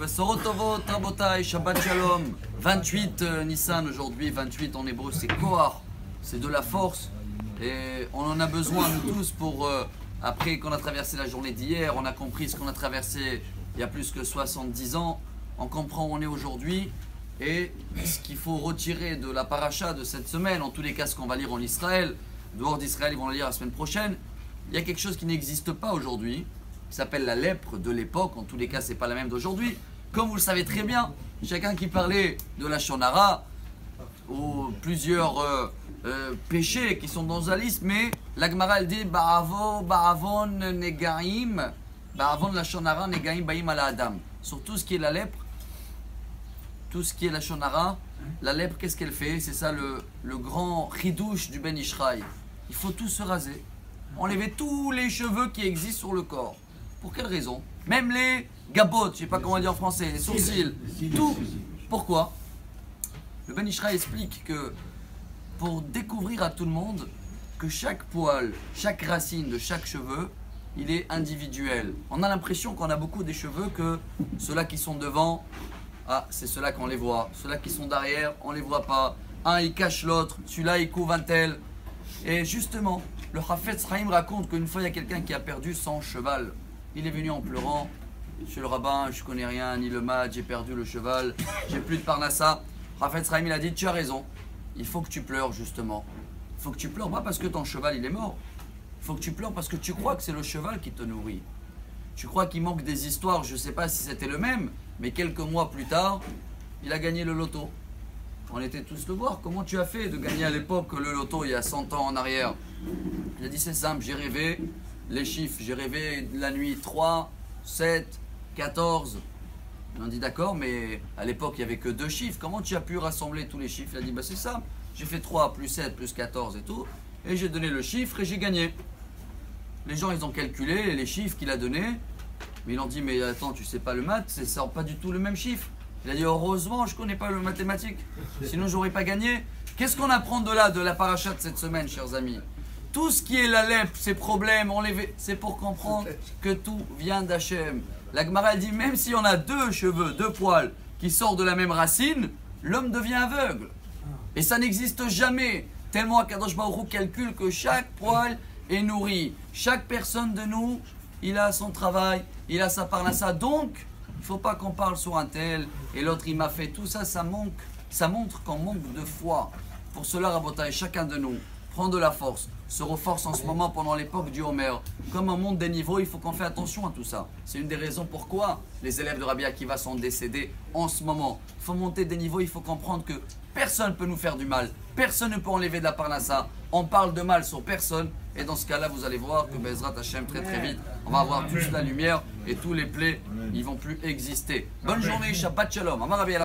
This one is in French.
Sorotovot, Rabotai, Shabbat Shalom. 28 Nissan aujourd'hui, 28 en hébreu, c'est Kohar, c'est de la force. Et on en a besoin nous tous pour, après qu'on a traversé la journée d'hier, on a compris ce qu'on a traversé il y a plus que 70 ans, on comprend où on est aujourd'hui. Et ce qu'il faut retirer de la paracha de cette semaine, en tous les cas ce qu'on va lire en Israël, dehors d'Israël, ils vont le lire la semaine prochaine, il y a quelque chose qui n'existe pas aujourd'hui, qui s'appelle la lèpre de l'époque, en tous les cas c'est pas la même d'aujourd'hui. Comme vous le savez très bien, chacun qui parlait de la Shonara, ou plusieurs péchés qui sont dans la liste, mais la Gemara elle dit Ba'avon negaim, Ba'avon la Shonara negaim ba'im ala Adam. Sur tout ce qui est la lèpre, tout ce qui est la Shonara, la lèpre, qu'est-ce qu'elle fait? C'est ça le grand chidouche du Ben Ishraï. Il faut tout se raser. Enlever tous les cheveux qui existent sur le corps. Pour quelle raison? Même les gabottes, je ne sais pas comment dire en français, les sourcils, tout. Pourquoi? Le Ben Ishraï explique que pour découvrir à tout le monde que chaque poil, chaque racine de chaque cheveu, il est individuel. On a l'impression qu'on a beaucoup des cheveux que ceux-là qui sont devant, ah, c'est ceux-là qu'on les voit. Ceux-là qui sont derrière, on ne les voit pas. Un, il cache l'autre. Celui-là, il couvre un tel. Et justement, le Chafetz Chaim raconte qu'une fois, il y a quelqu'un qui a perdu son cheval. Il est venu en pleurant. Monsieur le rabbin, je ne connais rien, ni le mat, j'ai perdu le cheval, j'ai plus de parnassa. Chafetz Chaim, il a dit, tu as raison. Il faut que tu pleures, justement. Il faut que tu pleures, pas parce que ton cheval, il est mort. Il faut que tu pleures parce que tu crois que c'est le cheval qui te nourrit. Tu crois qu'il manque des histoires, je ne sais pas si c'était le même, mais quelques mois plus tard, il a gagné le loto. On était tous le voir. Comment tu as fait de gagner à l'époque le loto il y a 100 ans en arrière? Il a dit c'est simple, j'ai rêvé les chiffres, j'ai rêvé la nuit 3, 7, 14. On a dit d'accord, mais à l'époque il n'y avait que 2 chiffres. Comment tu as pu rassembler tous les chiffres? Il a dit bah c'est simple, j'ai fait 3 plus 7 plus 14 et tout, et j'ai donné le chiffre et j'ai gagné. Les gens ils ont calculé les chiffres qu'il a donnés. Mais ils ont dit, mais attends, tu sais pas le maths, c'est pas du tout le même chiffre. Il a dit, heureusement, je connais pas le mathématique, sinon j'aurais pas gagné. Qu'est-ce qu'on apprend de là, de la paracha de cette semaine, chers amis? Tout ce qui est la lèpre, ces problèmes, c'est pour comprendre que tout vient d'Hachem. La Gemara dit, même si on a 2 cheveux, 2 poils qui sortent de la même racine, l'homme devient aveugle. Et ça n'existe jamais, tellement Akadosh Baruch Hu calcule que chaque poil est nourri. Chaque personne de nous, il a son travail, il a sa parnassa. Donc, il ne faut pas qu'on parle sur un tel et l'autre il m'a fait tout ça, ça montre qu'on manque de foi. Pour cela, Rabotai, chacun de nous prend de la force, se reforce en ce moment pendant l'époque du Homer. Comme on monte des niveaux, il faut qu'on fasse attention à tout ça. C'est une des raisons pourquoi les élèves de Rabbi Akiva sont décédés en ce moment. Il faut monter des niveaux, il faut comprendre que personne ne peut nous faire du mal, personne ne peut enlever de la parnassa. On parle de mal sur personne. Et dans ce cas-là, vous allez voir que Bezrat Hashem, très très vite, on va avoir tous la lumière et tous les plaies, ils vont plus exister. Bonne journée, Shabbat Shalom.